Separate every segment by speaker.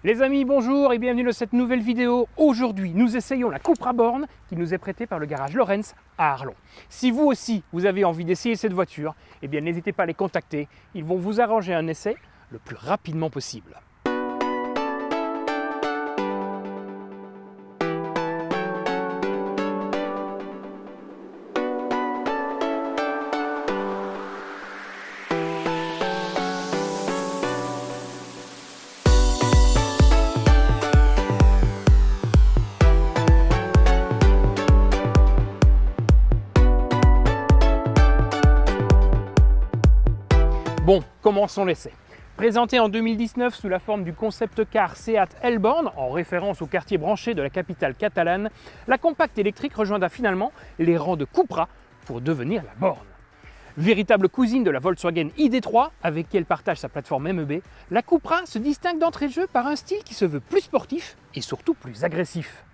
Speaker 1: Les amis, bonjour et bienvenue dans cette nouvelle vidéo. Aujourd'hui, nous essayons la Cupra Born qui nous est prêtée par le garage Lorenz à Arlon. Si vous aussi, vous avez envie d'essayer cette voiture, eh bien n'hésitez pas à les contacter. Ils vont vous arranger un essai le plus rapidement possible. Bon, commençons l'essai. Présenté en 2019 sous la forme du concept car Seat Elborn, en référence au quartier branché de la capitale catalane, la compacte électrique rejoindra finalement les rangs de Cupra pour devenir la Born. Véritable cousine de la Volkswagen ID3, avec qui elle partage sa plateforme MEB, la Cupra se distingue d'entrée de jeu par un style qui se veut plus sportif et surtout plus agressif.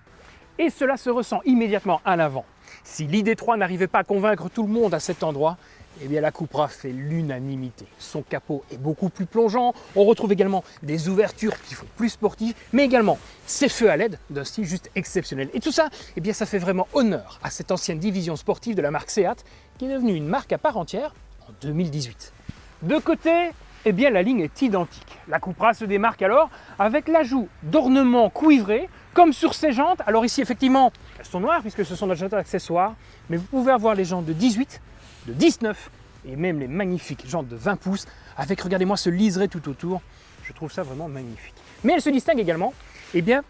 Speaker 1: Et cela se ressent immédiatement à l'avant. Si l'ID3 n'arrivait pas à convaincre tout le monde à cet endroit, eh bien la Cupra fait l'unanimité. Son capot est beaucoup plus plongeant, on retrouve également des ouvertures qui font plus sportives, mais également ses feux à LED d'un style juste exceptionnel. Et tout ça, eh bien ça fait vraiment honneur à cette ancienne division sportive de la marque Seat, qui est devenue une marque à part entière en 2018. De côté, eh bien la ligne est identique. La Cupra se démarque alors avec l'ajout d'ornements cuivrés, comme sur ses jantes. Alors ici, effectivement, elles sont noires puisque ce sont des jantes accessoires, mais vous pouvez avoir les jantes de 18, de 19 et même les magnifiques jantes de 20 pouces avec, regardez-moi, ce liseré tout autour. Je trouve ça vraiment magnifique. Mais elle se distingue également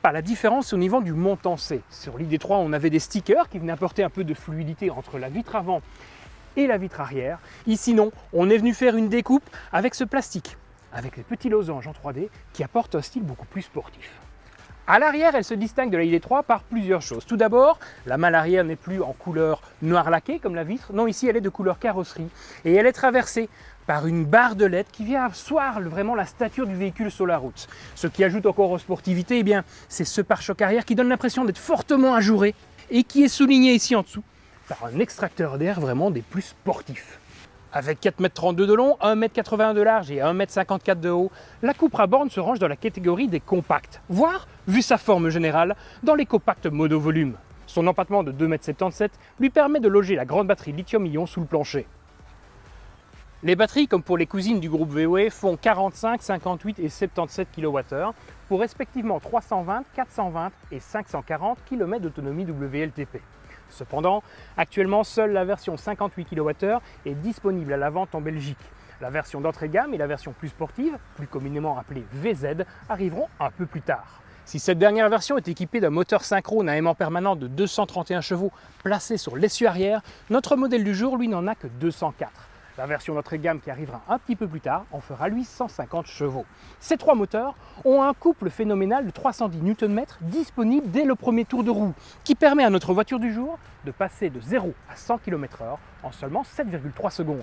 Speaker 1: par la différence au niveau du montant C. Sur l'ID3, on avait des stickers qui venaient apporter un peu de fluidité entre la vitre avant et la vitre arrière. Ici non, on est venu faire une découpe avec ce plastique, avec les petits losanges en 3D qui apportent un style beaucoup plus sportif. À l'arrière, elle se distingue de la ID3 par plusieurs choses. Tout d'abord, la malle arrière n'est plus en couleur noir laqué comme la vitre. Non, ici, elle est de couleur carrosserie. Et elle est traversée par une barre de LED qui vient asseoir vraiment la stature du véhicule sur la route. Ce qui ajoute encore aux sportivités, eh bien, c'est ce pare-choc arrière qui donne l'impression d'être fortement ajouré et qui est souligné ici en dessous par un extracteur d'air vraiment des plus sportifs. Avec 4,32 m de long, 1,81 m de large et 1,54 m de haut, la Cupra Born se range dans la catégorie des compacts, voire, vu sa forme générale, dans les compacts mono-volume. Son empattement de 2,77 m lui permet de loger la grande batterie lithium-ion sous le plancher. Les batteries, comme pour les cousines du groupe VW, font 45, 58 et 77 kWh pour respectivement 320, 420 et 540 km d'autonomie WLTP. Cependant, actuellement, seule la version 58 kWh est disponible à la vente en Belgique. La version d'entrée de gamme et la version plus sportive, plus communément appelée VZ, arriveront un peu plus tard. Si cette dernière version est équipée d'un moteur synchrone à aimant permanent de 231 chevaux placé sur l'essieu arrière, notre modèle du jour, lui, n'en a que 204. La version d'entrée de gamme qui arrivera un petit peu plus tard en fera lui 150 chevaux. Ces trois moteurs ont un couple phénoménal de 310 Nm disponible dès le premier tour de roue, qui permet à notre voiture du jour de passer de 0 à 100 km/h en seulement 7,3 secondes.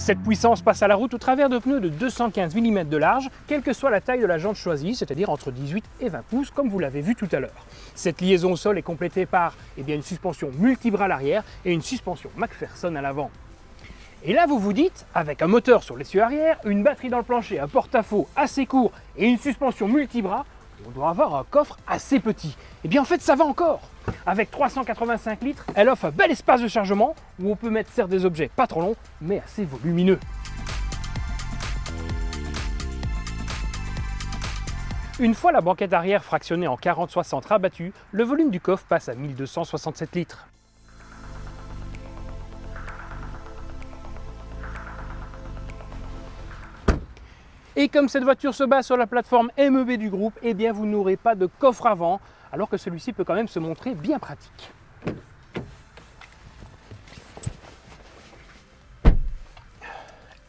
Speaker 1: Cette puissance passe à la route au travers de pneus de 215 mm de large, quelle que soit la taille de la jante choisie, c'est-à-dire entre 18 et 20 pouces, comme vous l'avez vu tout à l'heure. Cette liaison au sol est complétée par une suspension multibras à l'arrière et une suspension McPherson à l'avant. Et là, vous vous dites, avec un moteur sur l'essieu arrière, une batterie dans le plancher, un porte-à-faux assez court et une suspension multibras, on doit avoir un coffre assez petit. Et bien en fait, ça va encore. Avec 385 litres, elle offre un bel espace de chargement où on peut mettre certes des objets pas trop longs, mais assez volumineux. Une fois la banquette arrière fractionnée en 40-60 rabattue, le volume du coffre passe à 1267 litres. Et comme cette voiture se base sur la plateforme MEB du groupe, eh bien vous n'aurez pas de coffre avant, alors que celui-ci peut quand même se montrer bien pratique.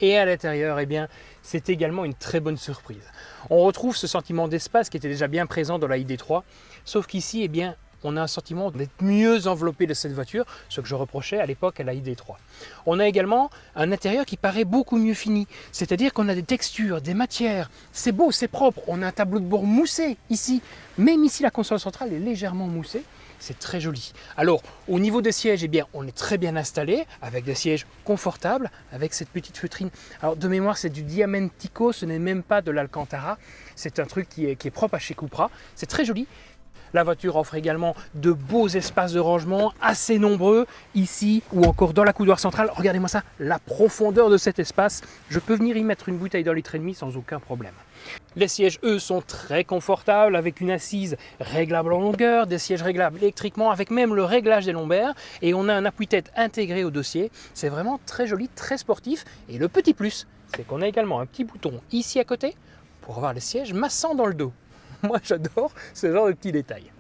Speaker 1: Et à l'intérieur, eh bien, c'est également une très bonne surprise. On retrouve ce sentiment d'espace qui était déjà bien présent dans la ID3, sauf qu'ici, eh bien, on a un sentiment d'être mieux enveloppé de cette voiture, ce que je reprochais à l'époque à la ID3. On a également un intérieur qui paraît beaucoup mieux fini, c'est-à-dire qu'on a des textures, des matières, c'est beau, c'est propre, on a un tableau de bord moussé ici, même ici la console centrale est légèrement moussée. C'est très joli. Alors, au niveau des sièges, eh bien, on est très bien installé, avec des sièges confortables, avec cette petite feutrine. Alors, de mémoire, c'est du Diamentico, ce n'est même pas de l'Alcantara. C'est un truc qui est propre à chez Cupra. C'est très joli. La voiture offre également de beaux espaces de rangement, assez nombreux, ici ou encore dans la coudoir centrale. Regardez-moi ça, la profondeur de cet espace. Je peux venir y mettre une bouteille d'1,5 litre sans aucun problème. Les sièges, eux, sont très confortables, avec une assise réglable en longueur, des sièges réglables électriquement, avec même le réglage des lombaires, et on a un appuie-tête intégré au dossier. C'est vraiment très joli, très sportif. Et le petit plus, c'est qu'on a également un petit bouton ici à côté pour avoir les sièges massants dans le dos. Moi, j'adore ce genre de petits détails.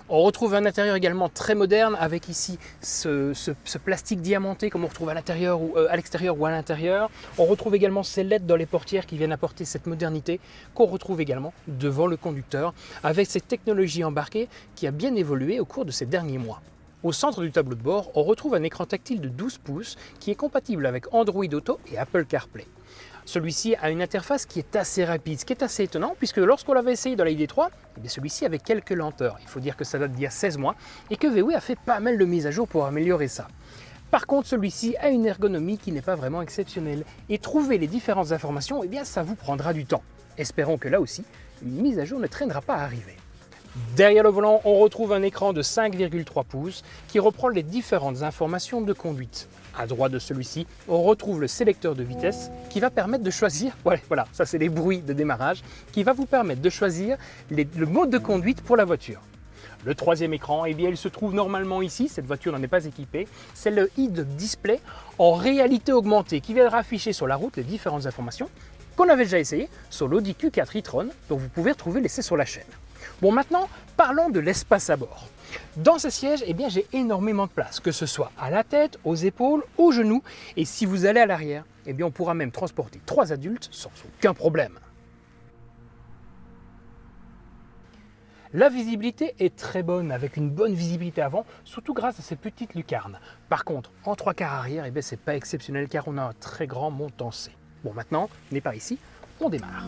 Speaker 1: On retrouve un intérieur également très moderne avec ici ce plastique diamanté comme on retrouve à l'intérieur ou à l'extérieur ou à l'intérieur. On retrouve également ces LED dans les portières qui viennent apporter cette modernité qu'on retrouve également devant le conducteur avec cette technologie embarquée qui a bien évolué au cours de ces derniers mois. Au centre du tableau de bord, on retrouve un écran tactile de 12 pouces qui est compatible avec Android Auto et Apple CarPlay. Celui-ci a une interface qui est assez rapide, ce qui est assez étonnant puisque lorsqu'on l'avait essayé dans la ID3, celui-ci avait quelques lenteurs. Il faut dire que ça date d'il y a 16 mois et que VW a fait pas mal de mises à jour pour améliorer ça. Par contre, celui-ci a une ergonomie qui n'est pas vraiment exceptionnelle et trouver les différentes informations, eh bien, ça vous prendra du temps. Espérons que là aussi, une mise à jour ne traînera pas à arriver. Derrière le volant, on retrouve un écran de 5,3 pouces qui reprend les différentes informations de conduite. À droite de celui-ci, on retrouve le sélecteur de vitesse qui va permettre de choisir, voilà, ça c'est les bruits de démarrage, qui va vous permettre de choisir le mode de conduite pour la voiture. Le troisième écran, eh bien, il se trouve normalement ici, cette voiture n'en est pas équipée, c'est le Head-Up Display en réalité augmentée qui viendra afficher sur la route les différentes informations qu'on avait déjà essayé sur l'Audi Q4 e-tron dont vous pouvez retrouver l'essai sur la chaîne. Bon, maintenant, parlons de l'espace à bord. Dans ce siège, eh bien, j'ai énormément de place, que ce soit à la tête, aux épaules, aux genoux. Et si vous allez à l'arrière, eh bien, on pourra même transporter 3 adultes sans aucun problème. La visibilité est très bonne, avec une bonne visibilité avant, surtout grâce à ces petites lucarnes. Par contre, en 3/4 arrière, eh bien, c'est pas exceptionnel car on a un très grand montant C. Bon, maintenant, on est par ici, on démarre.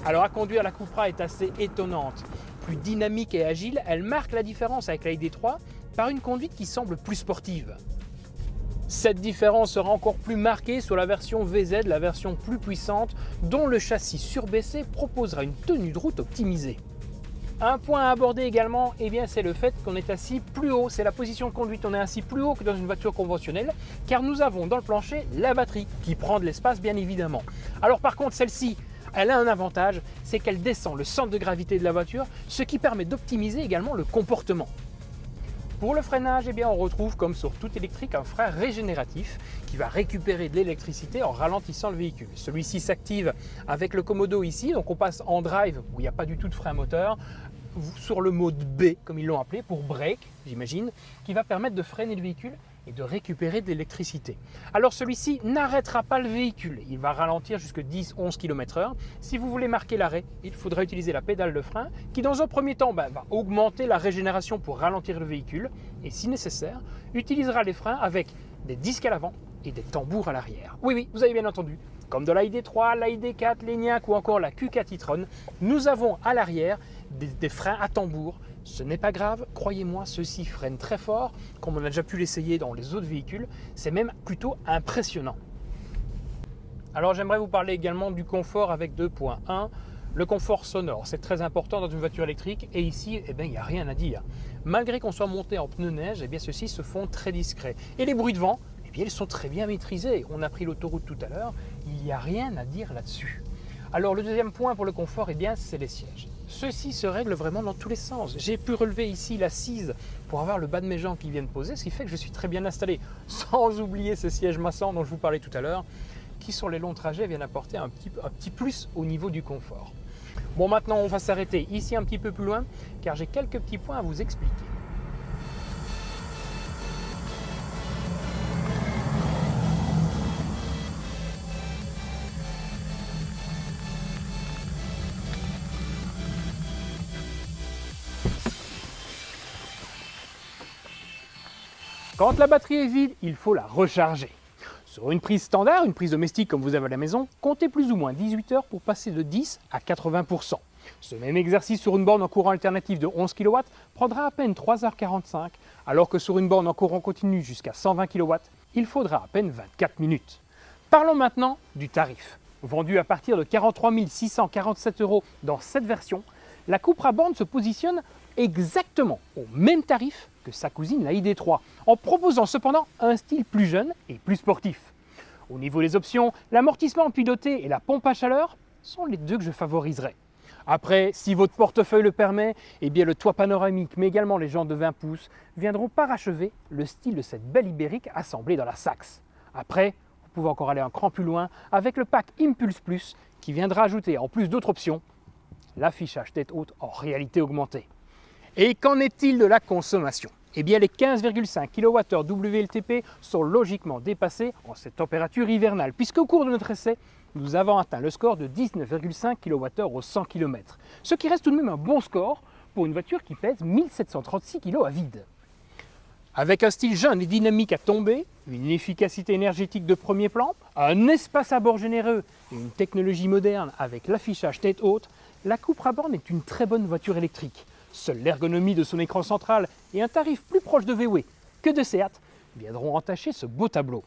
Speaker 1: Alors à conduire, la Cupra est assez étonnante. Plus dynamique et agile, elle marque la différence avec la ID3 par une conduite qui semble plus sportive. Cette différence sera encore plus marquée sur la version VZ, la version plus puissante, dont le châssis surbaissé proposera une tenue de route optimisée. Un point à aborder également, eh bien, c'est le fait qu'on est assis plus haut. C'est la position de conduite, on est assis plus haut que dans une voiture conventionnelle, car nous avons dans le plancher la batterie, qui prend de l'espace bien évidemment. Alors par contre, celle-ci, elle a un avantage, c'est qu'elle descend le centre de gravité de la voiture, ce qui permet d'optimiser également le comportement. Pour le freinage, eh bien, on retrouve comme sur tout électrique un frein régénératif qui va récupérer de l'électricité en ralentissant le véhicule. Celui-ci s'active avec le commodo ici, donc on passe en drive où il n'y a pas du tout de frein moteur, sur le mode B comme ils l'ont appelé, pour break, j'imagine, qui va permettre de freiner le véhicule et de récupérer de l'électricité. Alors celui-ci n'arrêtera pas le véhicule, il va ralentir jusqu'à 10-11 km/h. Si vous voulez marquer l'arrêt, il faudra utiliser la pédale de frein qui dans un premier temps va augmenter la régénération pour ralentir le véhicule et si nécessaire, utilisera les freins avec des disques à l'avant et des tambours à l'arrière. Oui, vous avez bien entendu, comme dans la ID3, la ID4, l'Enyaq ou encore la Q4 e-tron, nous avons à l'arrière des freins à tambour. Ce n'est pas grave, croyez-moi, ceux-ci freinent très fort, comme on a déjà pu l'essayer dans les autres véhicules, c'est même plutôt impressionnant. Alors j'aimerais vous parler également du confort avec 2.1, le confort sonore, c'est très important dans une voiture électrique et ici, eh bien, il n'y a rien à dire. Malgré qu'on soit monté en pneus neige, eh bien, ceux-ci se font très discrets. Et les bruits de vent, eh bien, ils sont très bien maîtrisés. On a pris l'autoroute tout à l'heure, il n'y a rien à dire là-dessus. Alors le deuxième point pour le confort, eh bien, c'est les sièges. Ceux-ci se règlent vraiment dans tous les sens. J'ai pu relever ici l'assise pour avoir le bas de mes jambes qui viennent poser, ce qui fait que je suis très bien installé, sans oublier ce siège massant dont je vous parlais tout à l'heure, qui sur les longs trajets viennent apporter un petit plus au niveau du confort. Bon, maintenant on va s'arrêter ici un petit peu plus loin car j'ai quelques petits points à vous expliquer. Quand la batterie est vide, il faut la recharger. Sur une prise standard, une prise domestique comme vous avez à la maison, comptez plus ou moins 18 heures pour passer de 10 à 80%. Ce même exercice sur une borne en courant alternatif de 11 kW prendra à peine 3h45, alors que sur une borne en courant continu jusqu'à 120 kW, il faudra à peine 24 minutes. Parlons maintenant du tarif. Vendu à partir de 43 647 € dans cette version, la Cupra Born se positionne exactement au même tarif que sa cousine la ID3, en proposant cependant un style plus jeune et plus sportif. Au niveau des options, l'amortissement piloté et la pompe à chaleur sont les deux que je favoriserai. Après, si votre portefeuille le permet, eh bien le toit panoramique, mais également les jantes de 20 pouces, viendront parachever le style de cette belle Ibérique assemblée dans la Saxe. Après, vous pouvez encore aller un cran plus loin avec le pack Impulse Plus qui viendra ajouter, en plus d'autres options, l'affichage tête haute en réalité augmentée. Et qu'en est-il de la consommation? Eh bien les 15,5 kWh WLTP sont logiquement dépassés en cette température hivernale, puisqu'au cours de notre essai, nous avons atteint le score de 19,5 kWh au 100 km, ce qui reste tout de même un bon score pour une voiture qui pèse 1736 kg à vide. Avec un style jeune et dynamique à tomber, une efficacité énergétique de premier plan, un espace à bord généreux et une technologie moderne avec l'affichage tête haute, la Cupra Born est une très bonne voiture électrique. Seule l'ergonomie de son écran central et un tarif plus proche de VW que de Seat viendront entacher ce beau tableau.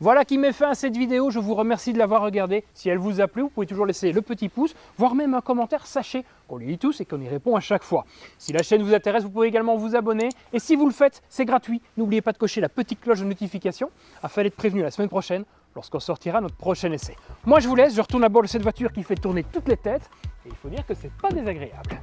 Speaker 1: Voilà qui met fin à cette vidéo, je vous remercie de l'avoir regardée. Si elle vous a plu, vous pouvez toujours laisser le petit pouce, voire même un commentaire, sachez qu'on les lit tous et qu'on y répond à chaque fois. Si la chaîne vous intéresse, vous pouvez également vous abonner. Et si vous le faites, c'est gratuit. N'oubliez pas de cocher la petite cloche de notification afin d'être prévenu la semaine prochaine lorsqu'on sortira notre prochain essai. Moi je vous laisse, je retourne à bord de cette voiture qui fait tourner toutes les têtes et il faut dire que c'est pas désagréable.